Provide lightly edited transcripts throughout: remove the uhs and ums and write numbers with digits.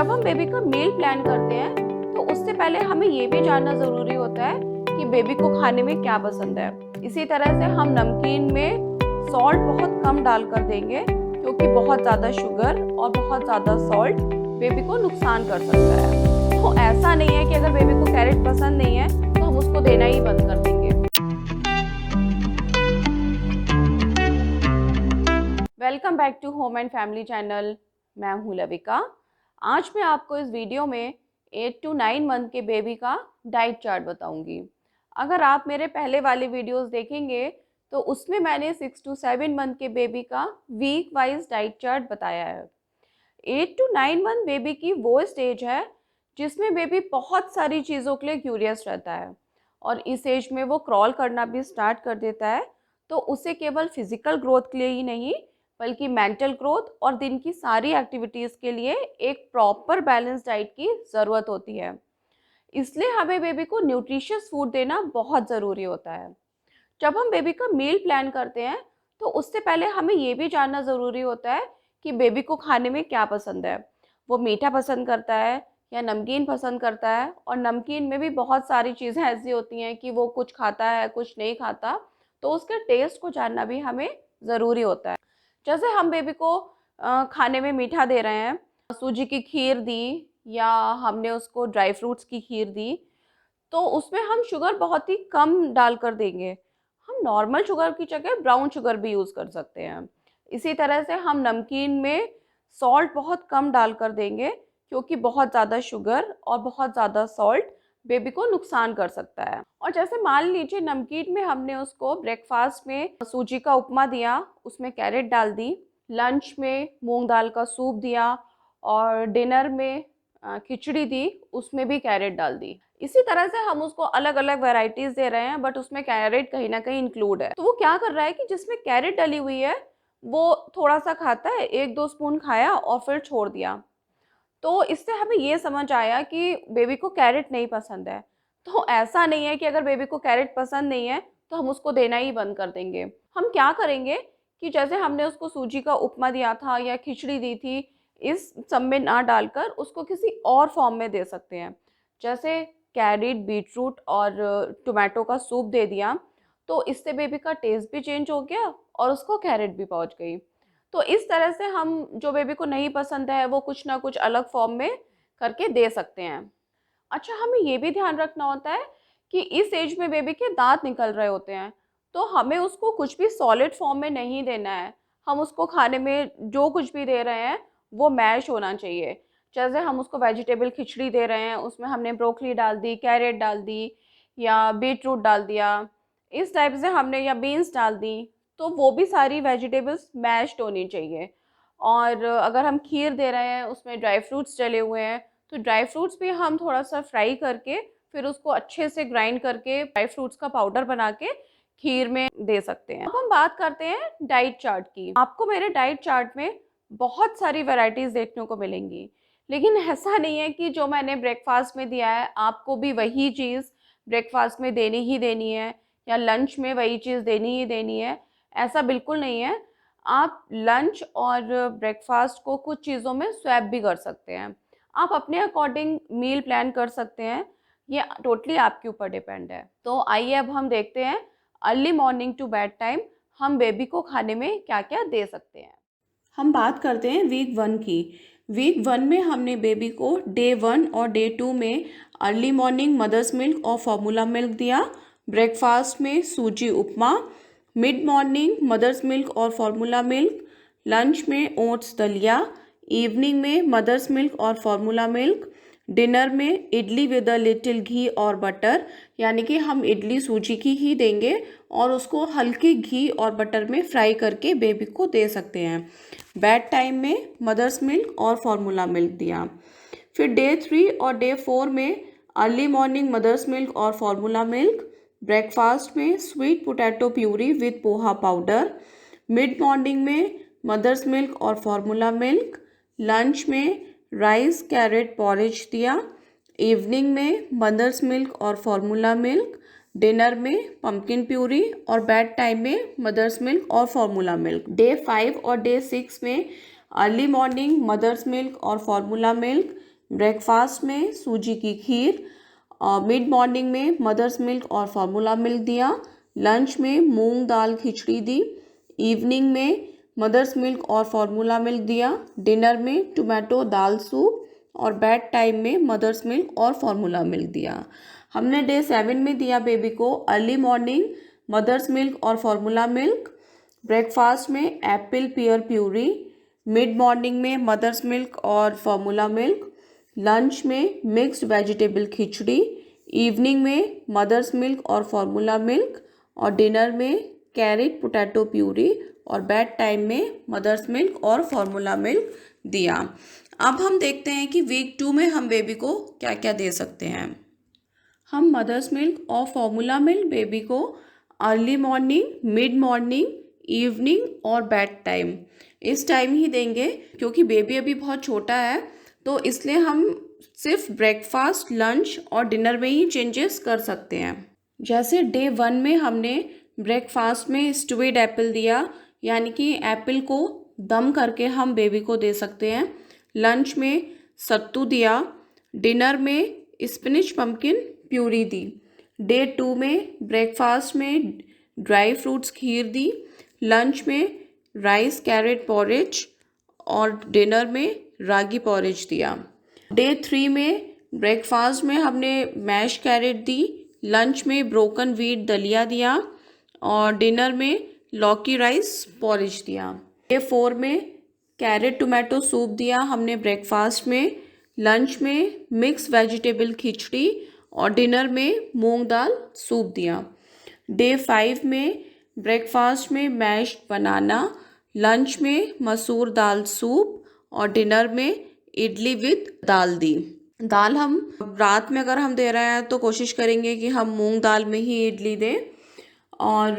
जब हम बेबी का मील प्लान करते हैं तो उससे पहले हमें ये भी जानना ज़रूरी होता है कि बेबी को खाने में क्या पसंद है। इसी तरह से हम नमकीन में सॉल्ट बहुत कम डालकर देंगे क्योंकि बहुत ज़्यादा शुगर और बहुत ज़्यादा सॉल्ट बेबी को नुकसान कर सकता है। तो ऐसा नहीं है कि अगर बेबी को कैरेट पसंद नहीं है तो हम उसको देना ही बंद कर देंगे। Welcome back to home and family channel. मैं हूँ लविका। आज मैं आपको इस वीडियो में 8 to 9 मंथ के बेबी का डाइट चार्ट बताऊंगी। अगर आप मेरे पहले वाले वीडियोस देखेंगे तो उसमें मैंने 6 to 7 मंथ के बेबी का वीक वाइज डाइट चार्ट बताया है। 8 to 9 मंथ बेबी की वो स्टेज है जिसमें बेबी बहुत सारी चीज़ों के लिए क्यूरियस रहता है और इस एज में वो क्रॉल करना भी स्टार्ट कर देता है। तो उसे केवल फिजिकल ग्रोथ के लिए ही नहीं बल्कि मेंटल ग्रोथ और दिन की सारी एक्टिविटीज़ के लिए एक प्रॉपर बैलेंस डाइट की ज़रूरत होती है। इसलिए हमें बेबी को न्यूट्रिशियस फूड देना बहुत ज़रूरी होता है। जब हम बेबी का मील प्लान करते हैं तो उससे पहले हमें ये भी जानना ज़रूरी होता है कि बेबी को खाने में क्या पसंद है। वो मीठा पसंद करता है या नमकीन पसंद करता है, और नमकीन में भी बहुत सारी चीज़ें ऐसी होती हैं कि वो कुछ खाता है कुछ नहीं खाता, तो उसके टेस्ट को जानना भी हमें ज़रूरी होता है। जैसे हम बेबी को खाने में मीठा दे रहे हैं, सूजी की खीर दी या हमने उसको ड्राई फ्रूट्स की खीर दी, तो उसमें हम शुगर बहुत ही कम डालकर देंगे। हम नॉर्मल शुगर की जगह ब्राउन शुगर भी यूज़ कर सकते हैं। इसी तरह से हम नमकीन में सॉल्ट बहुत कम डालकर देंगे क्योंकि बहुत ज़्यादा शुगर और बहुत ज़्यादा सॉल्ट बेबी को नुकसान कर सकता है। और जैसे मान लीजिए नमकीन में हमने उसको ब्रेकफास्ट में सूजी का उपमा दिया, उसमें कैरेट डाल दी, लंच में मूंग दाल का सूप दिया और डिनर में खिचड़ी दी, उसमें भी कैरेट डाल दी। इसी तरह से हम उसको अलग अलग वैरायटीज़ दे रहे हैं बट उसमें कैरेट कहीं ना कहीं इंक्लूड है। तो वो क्या कर रहा है कि जिसमें कैरेट डली हुई है वो थोड़ा सा खाता है, 1-2 स्पून खाया और फिर छोड़ दिया। तो इससे हमें ये समझ आया कि बेबी को कैरेट नहीं पसंद है। तो ऐसा नहीं है कि अगर बेबी को कैरेट पसंद नहीं है तो हम उसको देना ही बंद कर देंगे। हम क्या करेंगे कि जैसे हमने उसको सूजी का उपमा दिया था या खिचड़ी दी थी, इस सब में ना डालकर उसको किसी और फॉर्म में दे सकते हैं। जैसे कैरेट, बीटरूट और टोमेटो का सूप दे दिया, तो इससे बेबी का टेस्ट भी चेंज हो गया और उसको कैरेट भी पहुंच गई। तो इस तरह से हम जो बेबी को नहीं पसंद है वो कुछ ना कुछ अलग फॉर्म में करके दे सकते हैं। अच्छा, हमें ये भी ध्यान रखना होता है कि इस एज में बेबी के दांत निकल रहे होते हैं, तो हमें उसको कुछ भी सॉलिड फॉर्म में नहीं देना है। हम उसको खाने में जो कुछ भी दे रहे हैं वो मैश होना चाहिए। जैसे हम उसको वेजिटेबल खिचड़ी दे रहे हैं, उसमें हमने ब्रोकली डाल दी, कैरेट डाल दी या बीटरूट डाल दिया, इस टाइप से हमने, या बीन्स डाल दी, तो वो भी सारी वेजिटेबल्स मैश्ड होनी चाहिए। और अगर हम खीर दे रहे हैं उसमें ड्राई फ्रूट्स डले हुए हैं, तो ड्राई फ्रूट्स भी हम थोड़ा सा फ्राई करके फिर उसको अच्छे से ग्राइंड करके ड्राई फ्रूट्स का पाउडर बना के खीर में दे सकते हैं। अब हम बात करते हैं डाइट चार्ट की। आपको मेरे डाइट चार्ट में बहुत सारी वैरायटीज़ देखने को मिलेंगी, लेकिन ऐसा नहीं है कि जो मैंने ब्रेकफास्ट में दिया है आपको भी वही चीज़ ब्रेकफास्ट में देनी ही देनी है या लंच में वही चीज़ देनी ही देनी है। ऐसा बिल्कुल नहीं है। आप लंच और ब्रेकफास्ट को कुछ चीज़ों में स्वैप भी कर सकते हैं। आप अपने अकॉर्डिंग मील प्लान कर सकते हैं, ये टोटली आपके ऊपर डिपेंड है। तो आइए अब हम देखते हैं early morning to bed time हम बेबी को खाने में क्या क्या दे सकते हैं। हम बात करते हैं वीक 1 की। वीक 1 में हमने बेबी को डे 1 और डे 2 में अर्ली मॉर्निंग मदर्स मिल्क और फॉर्मूला मिल्क दिया, ब्रेकफास्ट में सूजी उपमा, मिड मॉर्निंग मदर्स मिल्क और फॉर्मूला मिल्क, लंच में ओट्स दलिया, इवनिंग में मदर्स मिल्क और फॉर्मूला मिल्क, डिनर में इडली विद अ लिटिल घी और बटर, यानी कि हम इडली सूजी की ही देंगे और उसको हल्के घी और बटर में फ्राई करके बेबी को दे सकते हैं। बेड टाइम में मदर्स मिल्क और फॉर्मूला मिल्क दिया। फिर डे 3 और डे 4 में अर्ली मॉर्निंग मदर्स मिल्क और फॉर्मूला मिल्क, ब्रेकफास्ट में sweet potato puree with poha powder, mid morning में मदर्स मिल्क और फॉर्मूला मिल्क, लंच में राइस कैरेट पॉरेज दिया, इवनिंग में मदर्स मिल्क और फॉर्मूला मिल्क, डिनर में पम्पकिन प्यूरी और बेड टाइम में मदर्स मिल्क और फॉर्मूला मिल्क। डे 5 और डे 6 में अर्ली मॉर्निंग मदर्स मिल्क और फॉर्मूला मिल्क, ब्रेकफास्ट में सूजी की खीर, मिड मॉर्निंग में मदर्स मिल्क और फार्मूला मिल्क दिया, लंच में मूंग दाल खिचड़ी दी, इवनिंग में मदर्स मिल्क और फार्मूला मिल्क दिया, डिनर में टोमेटो दाल सूप और बेड टाइम में मदर्स मिल्क और फार्मूला मिल्क दिया। हमने डे 7 में दिया बेबी को अर्ली मॉर्निंग मदर्स मिल्क और फार्मूला मिल्क, ब्रेकफास्ट में Apple peer puree, mid morning में मदर्स मिल्क और फार्मूला मिल्क, लंच में मिक्स्ड वेजिटेबल खिचड़ी, इवनिंग में मदर्स मिल्क और फार्मूला मिल्क और डिनर में कैरेट पोटैटो प्यूरी और बेड टाइम में मदर्स मिल्क और फार्मूला मिल्क दिया। अब हम देखते हैं कि वीक 2 में हम बेबी को क्या क्या दे सकते हैं। हम मदर्स मिल्क और फार्मूला मिल्क बेबी को early morning, mid morning, evening और बेड टाइम इस टाइम ही देंगे, क्योंकि बेबी अभी बहुत छोटा है, तो इसलिए हम सिर्फ ब्रेकफास्ट, लंच और डिनर में ही चेंजेस कर सकते हैं। जैसे डे 1 में हमने ब्रेकफास्ट में स्टुविड एप्पल दिया, यानी कि एप्पल को दम करके हम बेबी को दे सकते हैं। लंच में सत्तू दिया, डिनर में स्पिनिच पम्पकिन प्यूरी दी। डे 2 में ब्रेकफास्ट में ड्राई फ्रूट्स खीर दी, लंच में राइस कैरेट पॉरेज और डिनर में रागी पॉरेज दिया। डे 3 में ब्रेकफास्ट में हमने मैश कैरेट दी, लंच में ब्रोकन व्हीट दलिया दिया और डिनर में लौकी राइस पॉरेज दिया। डे 4 में कैरेट टोमेटो सूप दिया हमने ब्रेकफास्ट में, लंच में मिक्स वेजिटेबल खिचड़ी और डिनर में मूंग दाल सूप दिया। डे 5 में ब्रेकफास्ट में मैश्ड बनाना, लंच में मसूर दाल सूप और डिनर में इडली विद दाल दी। दाल हम रात में अगर हम दे रहे हैं तो कोशिश करेंगे कि हम मूंग दाल में ही इडली दें। और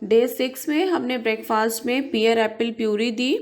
डे 6 में हमने ब्रेकफास्ट में पियर एप्पल प्यूरी दी,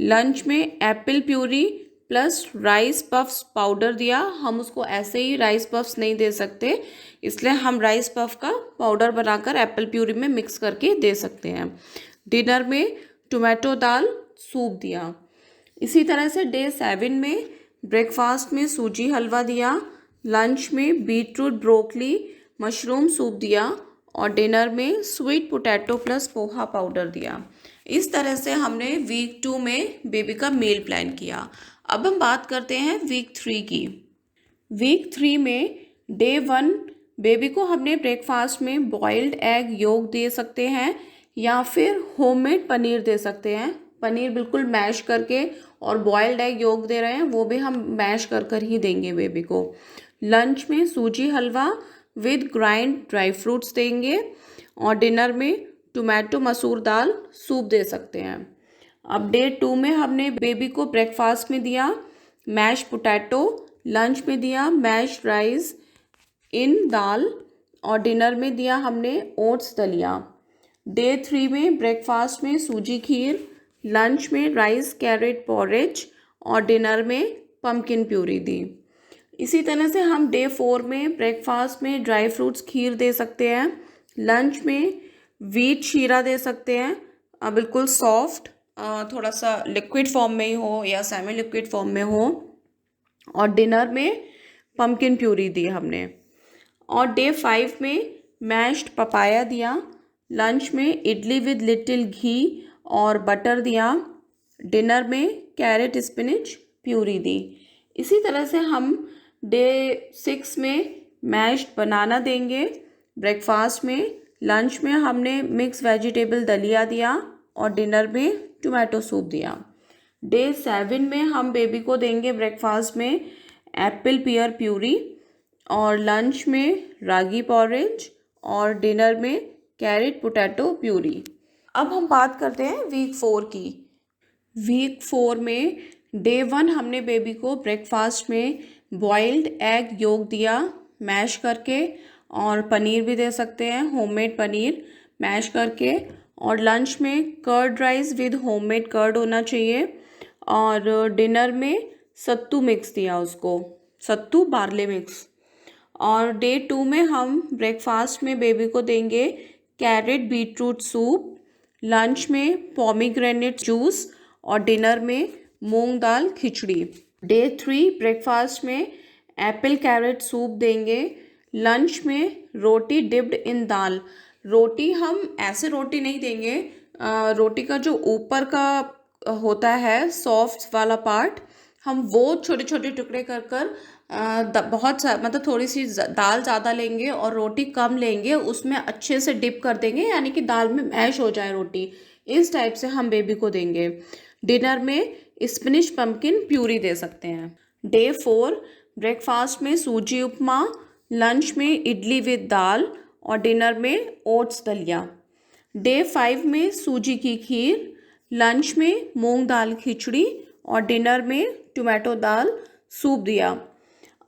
लंच में Apple puree plus rice puffs powder दिया। हम उसको ऐसे ही राइस पफ्स नहीं दे सकते, इसलिए हम राइस पफ का पाउडर बनाकर एप्पल प्यूरी में मिक्स करके दे सकते हैं। डिनर में टोमेटो दाल सूप दिया। इसी तरह से डे 7 में ब्रेकफास्ट में सूजी हलवा दिया, लंच में बीटरूट ब्रोकली मशरूम सूप दिया और डिनर में sweet potato plus poha powder दिया। इस तरह से हमने वीक 2 में बेबी का मील प्लान किया। अब हम बात करते हैं वीक 3 की। वीक 3 में डे 1 बेबी को हमने ब्रेकफास्ट में बॉइल्ड एग योग दे सकते हैं या फिर होममेड पनीर दे सकते हैं। पनीर बिल्कुल मैश करके और बॉइल्ड एग योग दे रहे हैं, वो भी हम मैश कर कर ही देंगे बेबी को। लंच में सूजी हलवा विद ग्राइंड ड्राई फ्रूट्स देंगे और डिनर में टोमेटो मसूर दाल सूप दे सकते हैं। अब डे 2 में हमने बेबी को ब्रेकफास्ट में दिया मैश पोटैटो, लंच में दिया मैश राइस इन दाल और डिनर में दिया हमने ओट्स दलिया। डे 3 में ब्रेकफास्ट में सूजी खीर, लंच में राइस कैरेट पॉरेज और डिनर में पम्पकिन प्यूरी दी। इसी तरह से हम डे 4 में ब्रेकफास्ट में ड्राई फ्रूट्स खीर दे सकते हैं, लंच में व्हीट शीरा दे सकते हैं, बिल्कुल सॉफ्ट, थोड़ा सा लिक्विड फॉर्म में ही हो या सेमी लिक्विड फॉर्म में हो, और डिनर में पम्पकिन प्यूरी दी हमने। और डे 5 में मैश्ड पपाया दिया, लंच में इडली विद लिटिल घी और बटर दिया, डिनर में कैरेट स्पिनिच प्यूरी दी। इसी तरह से हम डे 6 में मैश्ड बनाना देंगे ब्रेकफास्ट में, लंच में हमने मिक्स वेजिटेबल दलिया दिया और डिनर में टोमेटो सूप दिया। डे 7 में हम बेबी को देंगे ब्रेकफास्ट में एप्पल पीयर प्यूरी और लंच में रागी पॉरेज और डिनर में कैरेट पोटैटो प्यूरी। अब हम बात करते हैं वीक 4 की। वीक 4 में डे 1 हमने बेबी को ब्रेकफास्ट में बॉइल्ड एग योग दिया मैश करके, और पनीर भी दे सकते हैं, होममेड पनीर मैश करके, और लंच में curd rice with homemade curd होना चाहिए, और डिनर में सत्तू मिक्स दिया उसको, सत्तू बार्ले मिक्स। और डे 2 में हम ब्रेकफास्ट में बेबी को देंगे कैरेट बीटरूट सूप, लंच में पोमीग्रेनेट जूस और डिनर में मूंग दाल खिचड़ी। डे 3 ब्रेकफास्ट में एप्पल कैरेट सूप देंगे। लंच में रोटी डिप्ड इन दाल। रोटी हम ऐसे रोटी नहीं देंगे, रोटी का जो ऊपर का होता है सॉफ्ट वाला पार्ट, हम वो छोटे छोटे टुकड़े कर कर बहुत सा मतलब थोड़ी सी दाल ज़्यादा लेंगे और रोटी कम लेंगे, उसमें अच्छे से डिप कर देंगे, यानी कि दाल में मैश हो जाए रोटी। इस टाइप से हम बेबी को देंगे। डिनर में स्पिनिश पम्पकिन प्यूरी दे सकते हैं। डे 4 ब्रेकफास्ट में सूजी उपमा, लंच में इडली विद दाल और डिनर में ओट्स दलिया। डे 5 में सूजी की खीर, लंच में मूंग दाल खिचड़ी और डिनर में टोमेटो दाल सूप दिया।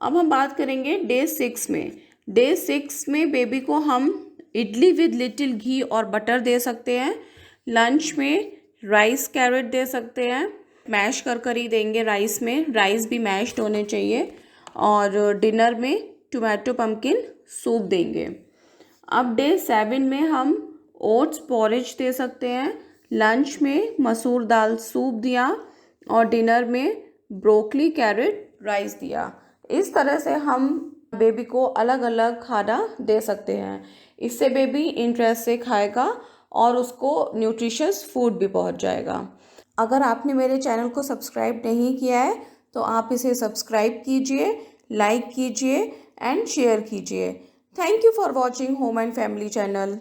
अब हम बात करेंगे डे 6 में। डे 6 में बेबी को हम इडली विद लिटिल घी और बटर दे सकते हैं। लंच में राइस कैरेट दे सकते हैं, मैश कर कर ही देंगे राइस में, राइस भी मैश्ड होने चाहिए। और डिनर में टोमेटो पम्पकिन सूप देंगे। अब डे 7 में हम ओट्स पॉरेज दे सकते हैं। लंच में मसूर दाल सूप दिया और डिनर में ब्रोकली कैरेट राइस दिया। इस तरह से हम बेबी को अलग अलग खाना दे सकते हैं। इससे बेबी इंटरेस्ट से खाएगा और उसको न्यूट्रिशियस फूड भी पहुंच जाएगा। अगर आपने मेरे चैनल को सब्सक्राइब नहीं किया है तो आप इसे सब्सक्राइब कीजिए, लाइक कीजिए एंड शेयर कीजिए। Thank you for watching home and family channel.